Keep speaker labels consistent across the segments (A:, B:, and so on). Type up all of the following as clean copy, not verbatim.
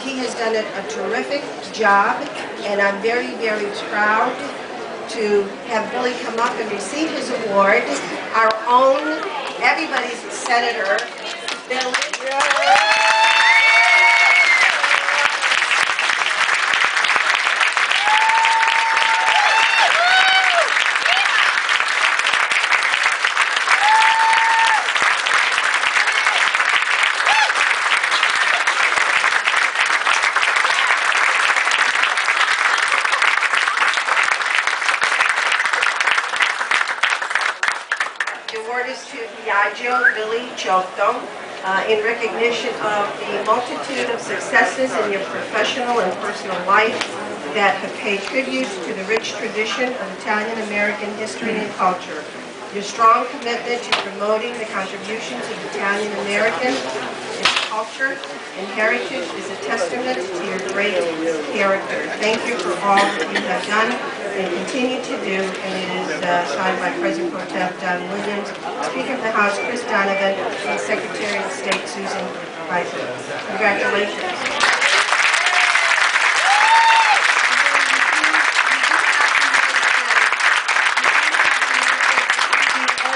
A: he has done a terrific job, and I'm very, very proud to have Billy come up and receive his award. Our own, everybody's senator, Billy. The award is to Biagio, Billy Ciotto, in recognition of the multitude of successes in your professional and personal life that have paid tribute to the rich tradition of Italian-American history and culture. Your strong commitment to promoting the contributions of Italian-American, its culture and heritage is a testament to your great character. Thank you for all that you have done and continue to do, and it is signed by President Pro Tem Don Williams, Speaker of the House Chris Donovan, and Secretary of State Susan Bison. Congratulations.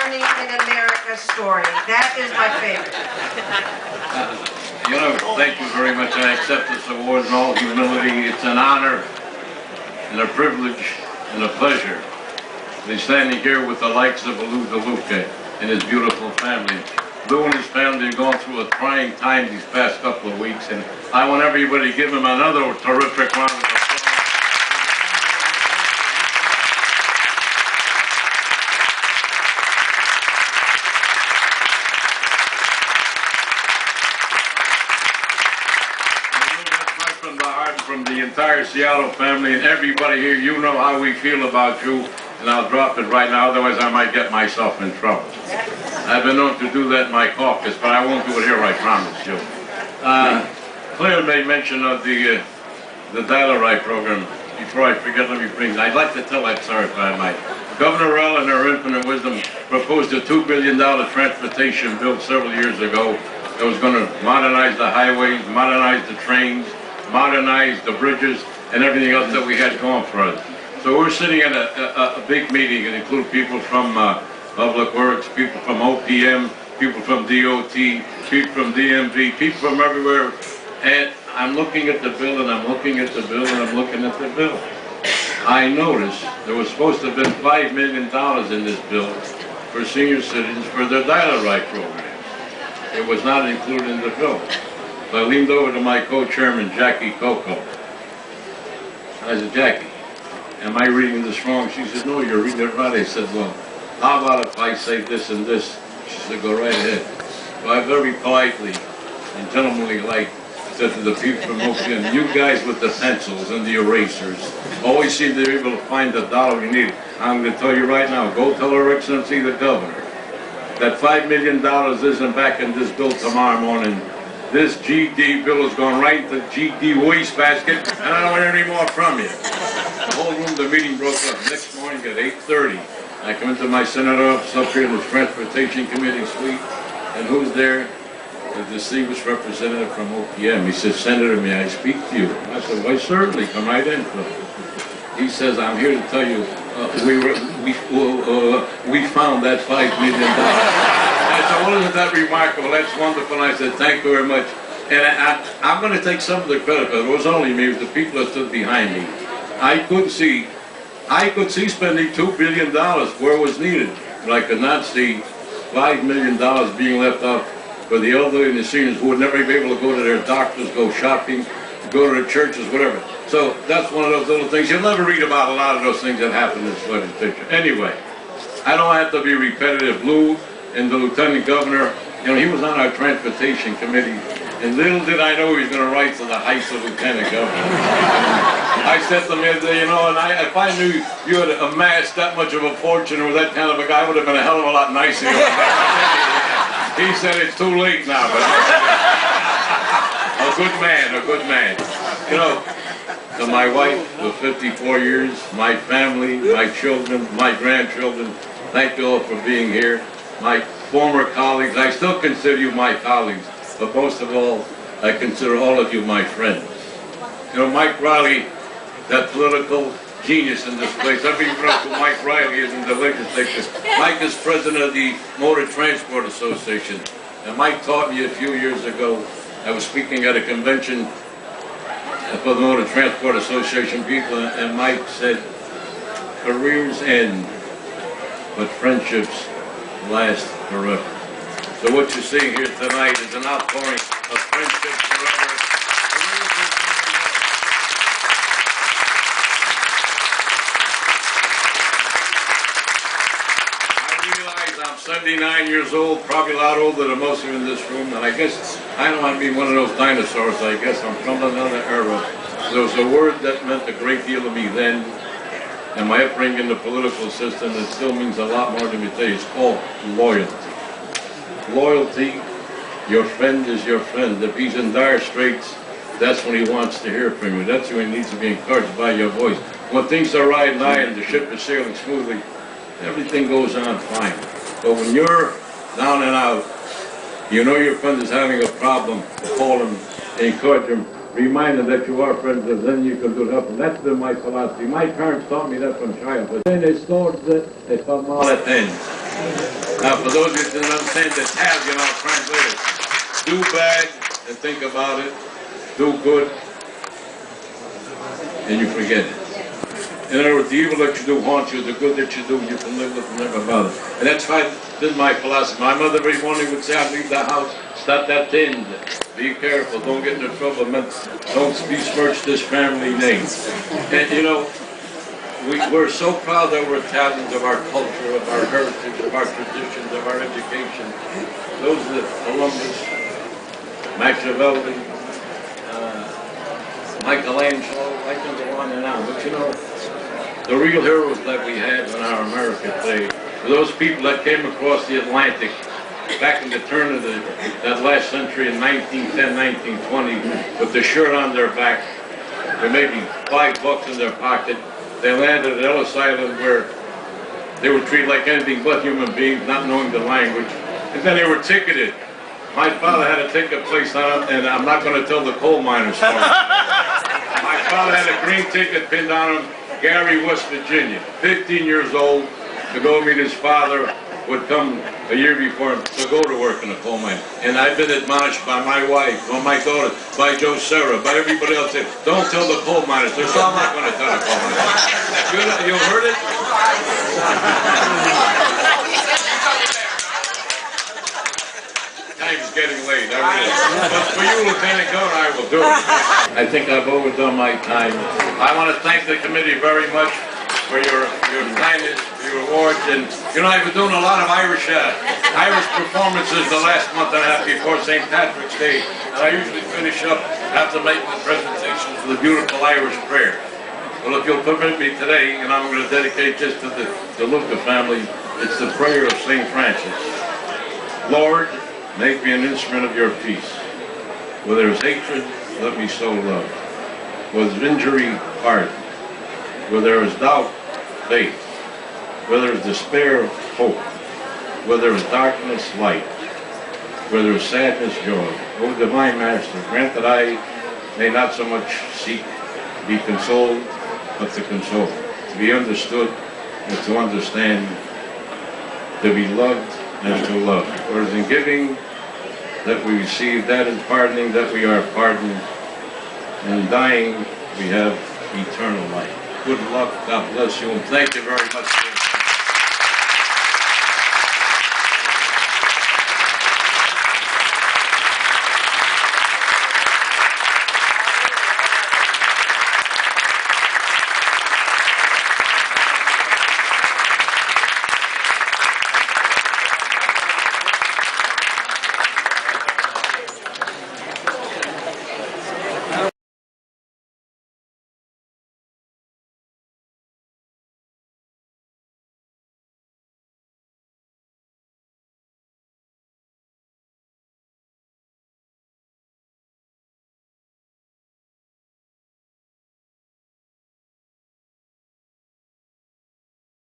A: Earning in America story. That is my favorite.
B: You know, thank you very much. I accept this award in all humility. It's an honor and a privilege and a pleasure to be standing here with the likes of Lou DeLuca and his beautiful family. Lou and his family have gone through a trying time these past couple of weeks, and I want everybody to give him another terrific round of applause. From the entire Seattle family and everybody here, you know how we feel about you, and I'll drop it right now, otherwise I might get myself in trouble. I've been known to do that in my caucus, but I won't do it here, I promise you. Claire made mention of the dial-a-ride program. Before I forget, let me bring, I'd like to tell that, sorry if I might. Governor Rell, in her infinite wisdom, proposed a $2 billion transportation bill several years ago that was going to modernize the highways, modernize the trains, modernize the bridges and everything else that we had going for us. So we're sitting at a big meeting. It includes people from Public Works, people from OPM, people from DOT, people from DMV, people from everywhere. And I'm looking at the bill and I'm looking at the bill and I'm looking at the bill. I noticed there was supposed to have been $5 million in this bill for senior citizens for their dial-a-ride program. It was not included in the bill. So I leaned over to my co-chairman, Jackie Coco. I said, Jackie, am I reading this wrong? She said, no, you're reading it right. I said, well, how about if I say this and this? She said, go right ahead. So I very politely and gentlemanly said to the people from OPM, you guys with the pencils and the erasers always seem to be able to find the dollar you need. I'm going to tell you right now, go tell Her Excellency the Governor that $5 million isn't back in this bill tomorrow morning. This GD bill is going right into the GD wastebasket, and I don't want any more from you. The whole room, the meeting broke up. Next morning at 8:30, I come into my senator office up here in the Transportation Committee suite, and who's there? The distinguished representative from OPM. He says, Senator, may I speak to you? I said, why, certainly, come right in. He says, I'm here to tell you, we found that $5 million. I said, well, isn't that remarkable? That's wonderful. And I said, thank you very much. And I'm going to take some of the credit, but it was only me, it was the people that stood behind me. I could see spending $2 billion where it was needed, but I could not see $5 million being left out for the elderly and the seniors who would never be able to go to their doctors, go shopping, go to the churches, whatever. So that's one of those little things. You'll never read about a lot of those things that happen in this legislature. Anyway, I don't have to be repetitive. Lou and the Lieutenant Governor, you know, he was on our Transportation Committee, and little did I know he was going to rise to the heights of Lieutenant Governor. I said to him the other day, you know, and if I knew you had amassed that much of a fortune or that kind of a guy, I would have been a hell of a lot nicer. He said it's too late now, but a good man, a good man. You know, to my wife of 54 years, my family, my children, my grandchildren, thank you all for being here. My former colleagues, I still consider you my colleagues, but most of all, I consider all of you my friends. You know, Mike Riley, that political genius in this place. I've been friends with Mike Riley in the legislature. Mike is president of the Motor Transport Association. And Mike taught me a few years ago, I was speaking at a convention for the Motor Transport Association people, and Mike said, careers end, but friendships last forever. So what you're seeing here tonight is an outpouring of friendships forever. I'm 79 years old, probably a lot older than most of you in this room, and I guess I don't want to be one of those dinosaurs. I guess I'm from another era. There was a word that meant a great deal to me then, and my upbringing in the political system, it still means a lot more to me today. It's called loyalty. Loyalty, your friend is your friend. If he's in dire straits, that's when he wants to hear from you. That's when he needs to be encouraged by your voice. When things are riding high and the ship is sailing smoothly, everything goes on fine. But when you're down and out, you know your friend is having a problem, call him, encourage him, remind him that you are friends, and then you can do help him. That's been my philosophy. My parents taught me that from childhood. Now, for those of you that don't understand the Italian, I'll translate it. Do bad and think about it. Do good and you forget it. In other words, the evil that you do haunts you, the good that you do, you can live with and never bother. And that's why this is my philosophy. My mother every morning would say, I leave the house, start that thing. Be careful, don't get into trouble, don't besmirch this family name. And you know, we're so proud that we're Italians, of our culture, of our heritage, of our traditions, of our education. Those are Columbus, Machiavelli, Michelangelo, I can go on and on. But you know, the real heroes that we had in our America today were those people that came across the Atlantic back in the turn of that last century in 1910, 1920, with the shirt on their back, with maybe $5 in their pocket. They landed at Ellis Island where they were treated like anything but human beings, not knowing the language. And then they were ticketed. My father had a ticket placed on him, and I'm not going to tell the coal miner story. My father had a green ticket pinned on him, Gary, West Virginia, 15 years old, to go meet his father, would come a year before him to go to work in a coal mine. And I've been admonished by my wife, by my daughter, by Joe Serra, by everybody else, saying, don't tell the coal miners. They're so I'm not going to tell the coal miners. You heard it? Time's getting late, I really. But for you, Lieutenant Governor, I will do it. I think I've overdone my time. I want to thank the committee very much for your kindness, your awards, and you know, I've been doing a lot of Irish performances the last month and a half before St. Patrick's Day, and I usually finish up after making the presentations with a beautiful Irish prayer. Well, if you'll permit me today, and I'm going to dedicate this to the Luca family, it's the prayer of St. Francis. Lord, make me an instrument of your peace. Where there is hatred, let me sow love. Where there is injury, pardon. Where there is doubt, faith. Where there is despair, hope. Where there is darkness, light. Where there is sadness, joy. O Divine Master, grant that I may not so much seek to be consoled, but to console. To be understood and to understand. To be loved and to love. For it is in giving that we receive, that in pardoning that we are pardoned. And in dying we have eternal life. Good luck, God bless you, and thank you very much.